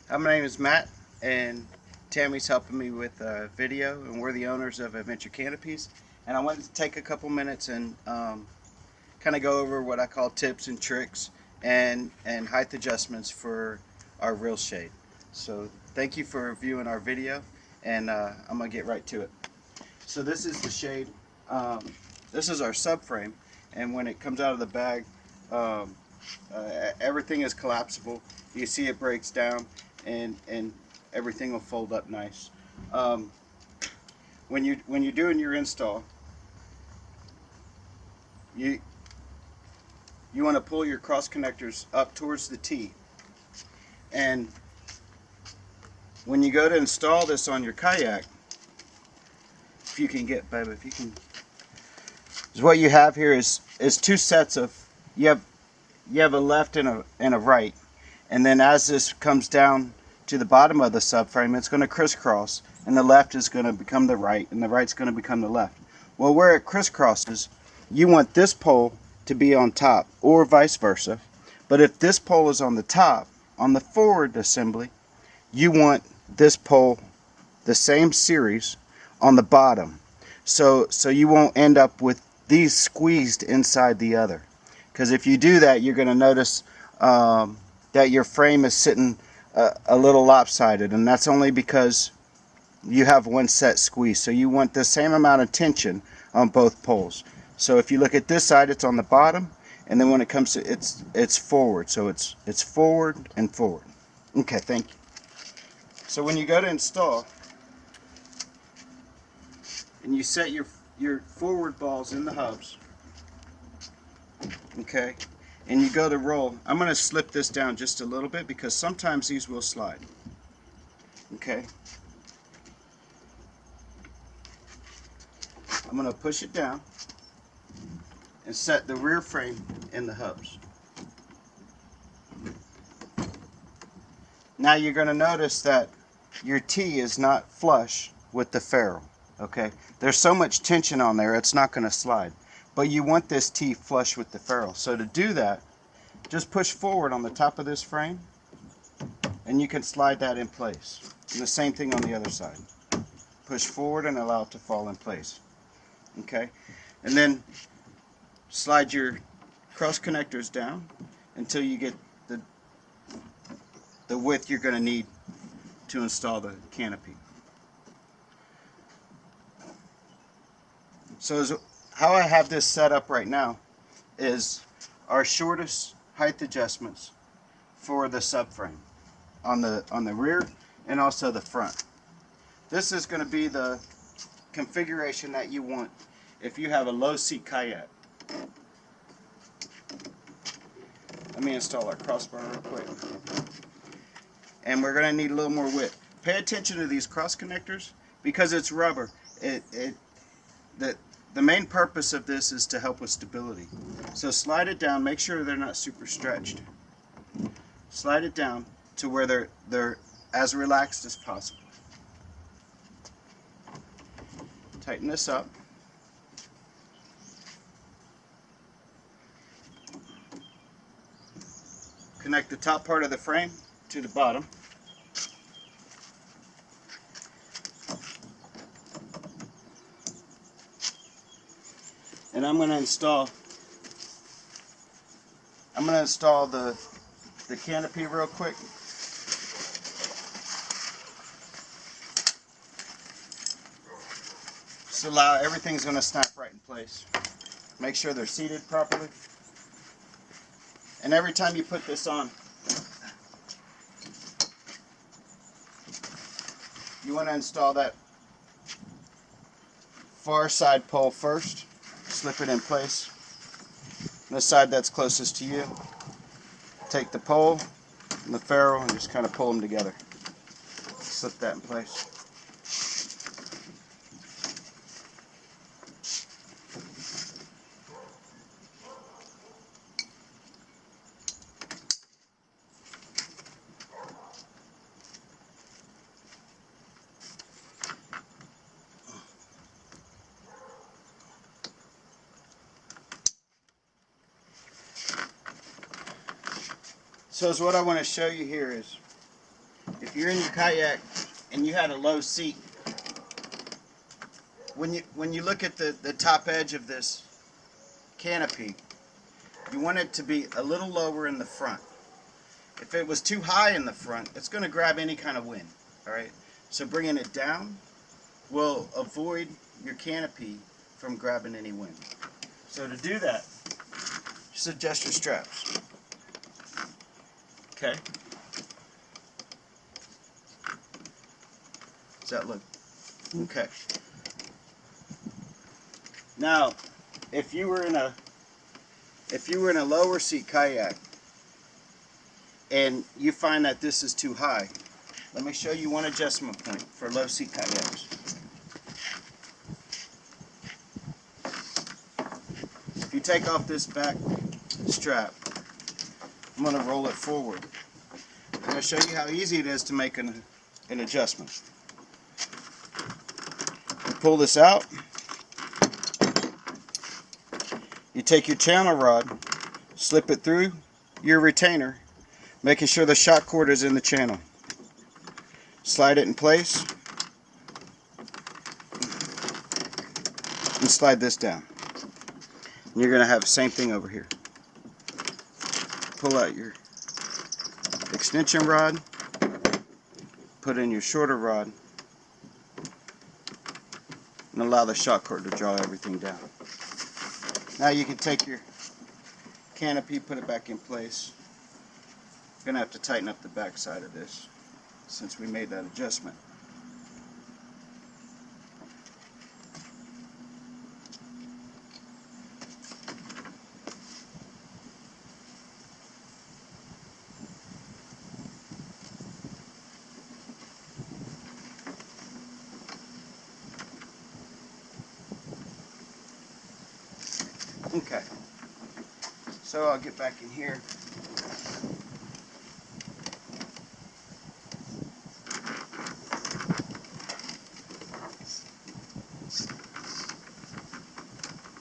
Hi, my name is Matt, and Tammy's helping me with video, and we're the owners of Adventure Canopies. And I wanted to take a couple minutes and kind of go over what I call tips and tricks and height adjustments for our reel shade. So thank you for viewing our video, and I'm gonna get right to it. So this is the shade. Um, this is our subframe, and when it comes out of the bag, um, everything is collapsible. You see it breaks down, and everything will fold up nice. Um, when you're doing your install, you you want to pull your cross connectors up towards the T, and when you go to install this on your kayak, if you can get, babe, if you can, is what you have here is two sets of you have a left and a right, and then as this comes down to the bottom of the subframe, it's going to crisscross, and the left is going to become the right, and the right's going to become the left. Well, where it crisscrosses, you want this pole to be on top, or vice versa. But if this pole is on the top, on the forward assembly, you want this pole, the same series, on the bottom. So you won't end up with these squeezed inside the other. Because if you do that, you're going to notice that your frame is sitting a little lopsided, and that's only because you have one set squeeze. So you want the same amount of tension on both poles. So if you look at this side, it's on the bottom, and then when it comes to it's forward. So it's forward and forward. Okay, thank you. So when you go to install and you set your forward balls in the hubs, okay, and you go to roll, I'm going to slip this down just a little bit because sometimes these will slide. Okay, I'm going to push it down and set the rear frame in the hubs. Now you're going to notice that your T is not flush with the ferrule. Okay, there's so much tension on there it's not going to slide, but you want this T flush with the ferrule. So to do that, just push forward on the top of this frame and you can slide that in place. And the same thing on the other side. Push forward and allow it to fall in place. Okay, and then slide your cross connectors down until you get the width you're going to need to install the canopy. So how I have this set up right now is our shortest height adjustments for the subframe on the rear and also the front. This is going to be the configuration that you want if you have a low sea kayak. Let me install our crossbar real quick. And we're going to need a little more width. Pay attention to these cross connectors because it's rubber. The main purpose of this is to help with stability. So slide it down, make sure they're not super stretched. Slide it down to where they're as relaxed as possible. Tighten this up. Connect the top part of the frame to the bottom. And I'm going to install the canopy real quick. Just allow everything's going to snap right in place. Make sure they're seated properly. And every time you put this on, you want to install that far side pole first. Slip it in place. And the side that's closest to you, take the pole and the ferrule and just kind of pull them together. Slip that in place. So what I want to show you here is if you're in your kayak and you had a low seat, when you look at the top edge of this canopy, you want it to be a little lower in the front. If it was too high in the front, it's going to grab any kind of wind. All right, so bringing it down will avoid your canopy from grabbing any wind. So to do that, just adjust your straps. Okay. Does that look okay? Now, if you were in a lower seat kayak and you find that this is too high, let me show you one adjustment point for low seat kayaks. If you take off this back strap, I'm going to roll it forward. I'm going to show you how easy it is to make an adjustment. You pull this out. You take your channel rod, slip it through your retainer, making sure the shock cord is in the channel. Slide it in place and slide this down. And you're going to have the same thing over here. Pull out your extension rod, put in your shorter rod, and allow the shock cord to draw everything down. Now you can take your canopy, put it back in place. You're going to have to tighten up the back side of this since we made that adjustment. Okay, so I'll get back in here.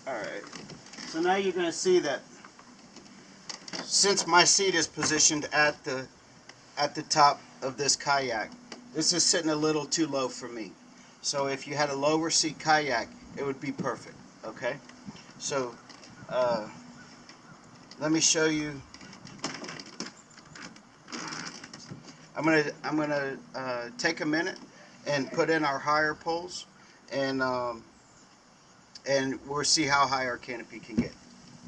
Alright, so now you're going to see that since my seat is positioned at the top of this kayak, this is sitting a little too low for me. So if you had a lower seat kayak, it would be perfect. Okay, so let me show you. I'm gonna take a minute and put in our higher poles, and we'll see how high our canopy can get.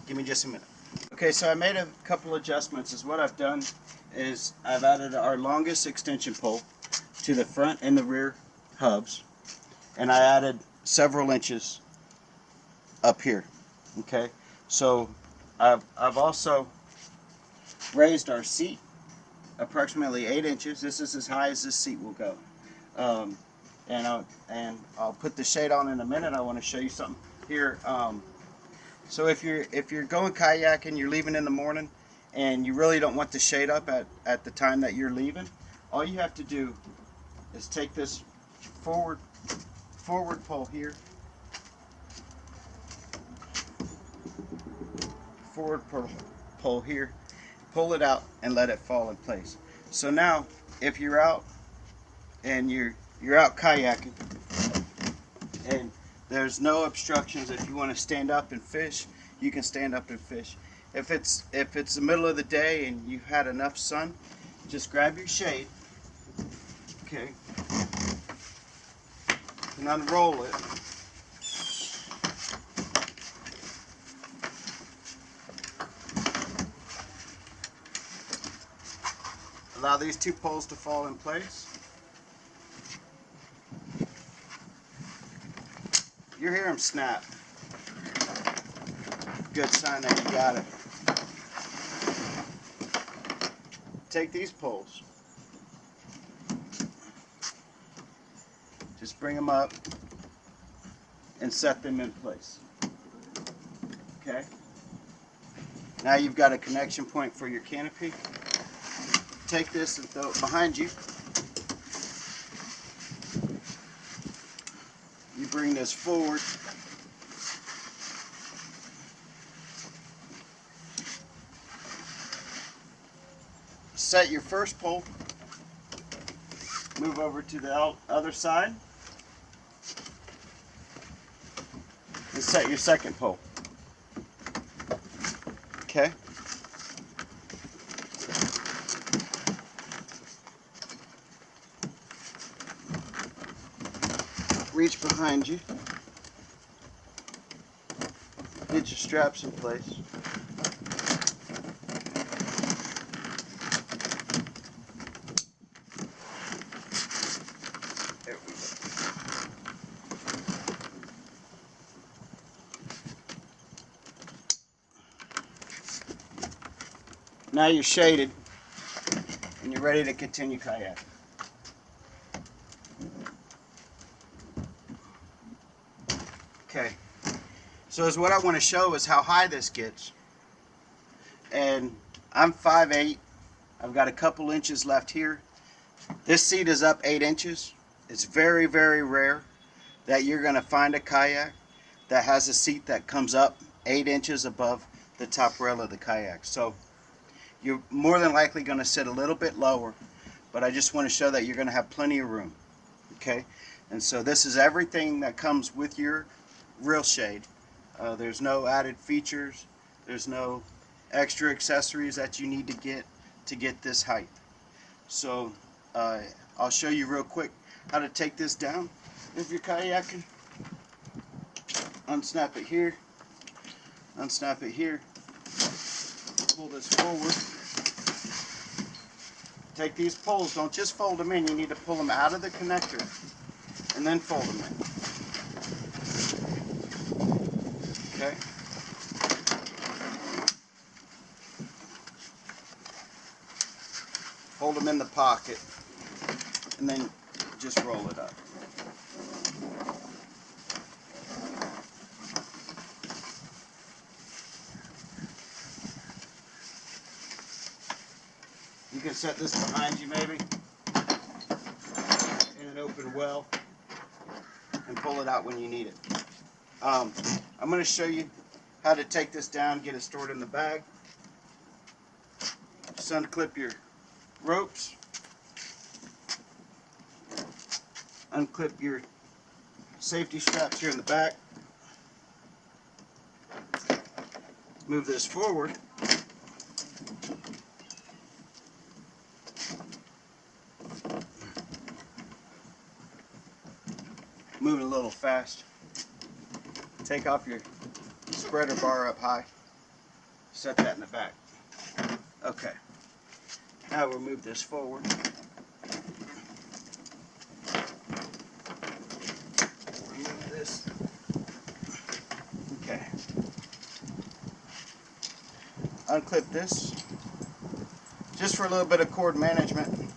Give me just a minute. Okay, so I made a couple adjustments. Is what I've done is I've added our longest extension pole to the front and the rear hubs, and I added several inches up here. Okay, so I've also raised our seat approximately 8 inches. This is as high as this seat will go. And I'll put the shade on in a minute. I want to show you something here. So if you're going kayaking, you're leaving in the morning, and you really don't want the shade up at the time that you're leaving, all you have to do is take this forward pole here, pole here, pull it out and let it fall in place. So now if you're out and you're out kayaking and there's no obstructions, if you want to stand up and fish, you can stand up and fish. If it's the middle of the day and you've had enough sun, just grab your shade, okay, and unroll it. Allow these two poles to fall in place. You hear them snap. Good sign that you got it. Take these poles. Just bring them up and set them in place. Okay? Now you've got a connection point for your canopy. Take this and throw it behind you. You bring this forward. Set your first pole Move over to the other side and set your second pole. Okay. Reach behind you. Get your straps in place. There we go. Now you're shaded and you're ready to continue kayaking. Okay, so as what I want to show is how high this gets. And I'm 5'8". I've got a couple inches left here. This seat is up 8 inches. It's very, very rare that you're going to find a kayak that has a seat that comes up 8 inches above the top rail of the kayak. So you're more than likely going to sit a little bit lower, but I just want to show that you're going to have plenty of room. Okay, and so this is everything that comes with your real shade. There's no added features. There's no extra accessories that you need to get this height. So I'll show you real quick how to take this down if you're kayaking. Unsnap it here. Unsnap it here. Pull this forward. Take these poles. Don't just fold them in. You need to pull them out of the connector and then fold them in. Okay. Hold them in the pocket and then just roll it up. You can set this behind you maybe in an open well and pull it out when you need it. I'm going to show you how to take this down, get it stored in the bag. Just unclip your ropes, unclip your safety straps here in the back, move this forward, moving a little fast. Take off your spreader bar up high. Set that in the back. Okay. Now we'll move this forward. Remove this. Okay. Unclip this. Just for a little bit of cord management,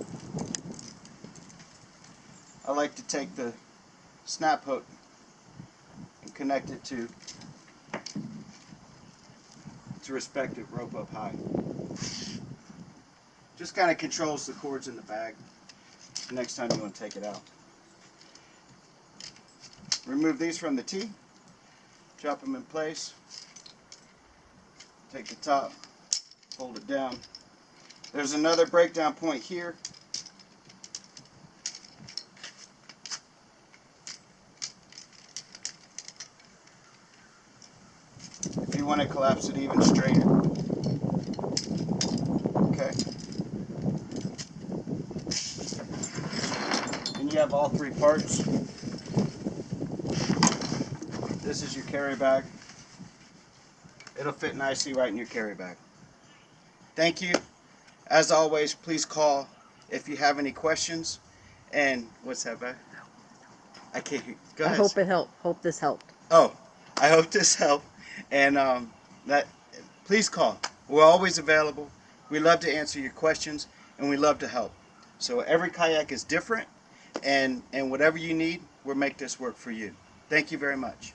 I like to take the snap hook and connect it to its respective rope up high. Just kind of controls the cords in the bag the next time you want to take it out. Remove these from the tee, drop them in place, take the top, fold it down. There's another breakdown point here. If you want to collapse it even straighter. Okay. And you have all three parts. This is your carry bag. It'll fit nicely right in your carry bag. Thank you. As always, please call if you have any questions. And what's that, bag? I can't hear. Go ahead. I hope it helped. Hope this helped. Oh, I hope this helped. And please call. We're always available. We love to answer your questions, and we love to help. So every kayak is different, and whatever you need, we'll make this work for you. Thank you very much.